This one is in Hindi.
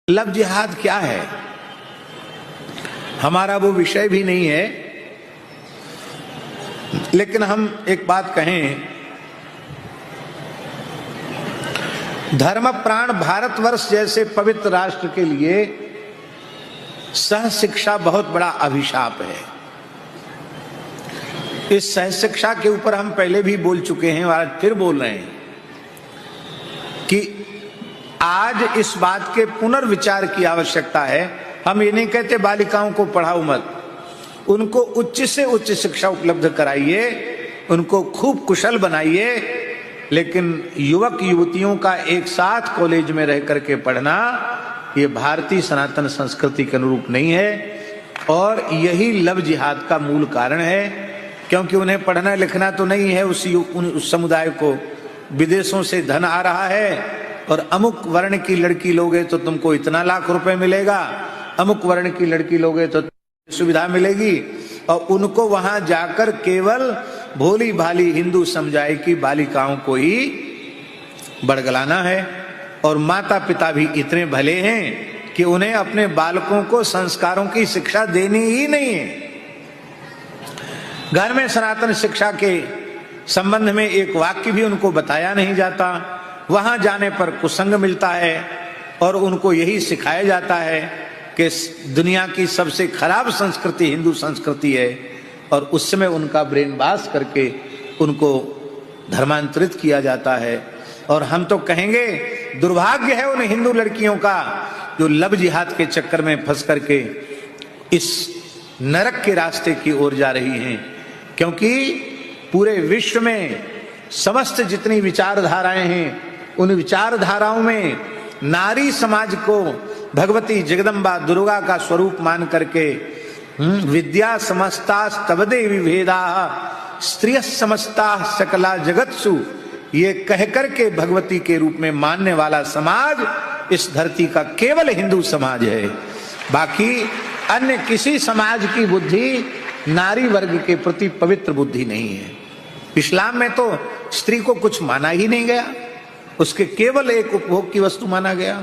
लव जिहाद क्या है, हमारा वो विषय भी नहीं है। लेकिन हम एक बात कहें, धर्म प्राण भारतवर्ष जैसे पवित्र राष्ट्र के लिए सह शिक्षा बहुत बड़ा अभिशाप है। इस सह शिक्षा के ऊपर हम पहले भी बोल चुके हैं और आज फिर बोल रहे हैं कि आज इस बात के पुनर्विचार की आवश्यकता है। हम ये नहीं कहते बालिकाओं को पढ़ाओ मत, उनको उच्च से उच्च शिक्षा उपलब्ध कराइए, उनको खूब कुशल बनाइए, लेकिन युवक युवतियों का एक साथ कॉलेज में रह करके पढ़ना ये भारतीय सनातन संस्कृति के अनुरूप नहीं है। और यही लव जिहाद का मूल कारण है, क्योंकि उन्हें पढ़ना लिखना तो नहीं है। उस समुदाय को विदेशों से धन आ रहा है और अमुक वर्ण की लड़की लोगे तो तुमको इतना लाख रुपए मिलेगा, अमुक वर्ण की लड़की लोगे तो सुविधा मिलेगी। और उनको वहां जाकर केवल भोली भाली हिंदू समुदाय की बालिकाओं को ही बड़गलाना है। और माता पिता भी इतने भले हैं कि उन्हें अपने बालकों को संस्कारों की शिक्षा देनी ही नहीं है। घर में सनातन शिक्षा के संबंध में एक वाक्य भी उनको बताया नहीं जाता। वहां जाने पर कुसंग मिलता है और उनको यही सिखाया जाता है कि दुनिया की सबसे खराब संस्कृति हिंदू संस्कृति है, और उस समय उनका ब्रेन वॉश करके उनको धर्मांतरित किया जाता है। और हम तो कहेंगे दुर्भाग्य है उन हिंदू लड़कियों का जो लव जिहाद के चक्कर में फंस करके इस नरक के रास्ते की ओर जा रही हैं। क्योंकि पूरे विश्व में समस्त जितनी विचारधाराएं हैं, उन विचारधाराओं में नारी समाज को भगवती जगदम्बा दुर्गा का स्वरूप मान करके विद्या समस्ता स्तवदे विभेदा स्त्रिय समस्ता सकला जगत्सु, ये कह करके भगवती के रूप में मानने वाला समाज इस धरती का केवल हिंदू समाज है। बाकी अन्य किसी समाज की बुद्धि नारी वर्ग के प्रति पवित्र बुद्धि नहीं है। इस्लाम में तो स्त्री को कुछ माना ही नहीं गया, उसके केवल एक उपभोग की वस्तु माना गया।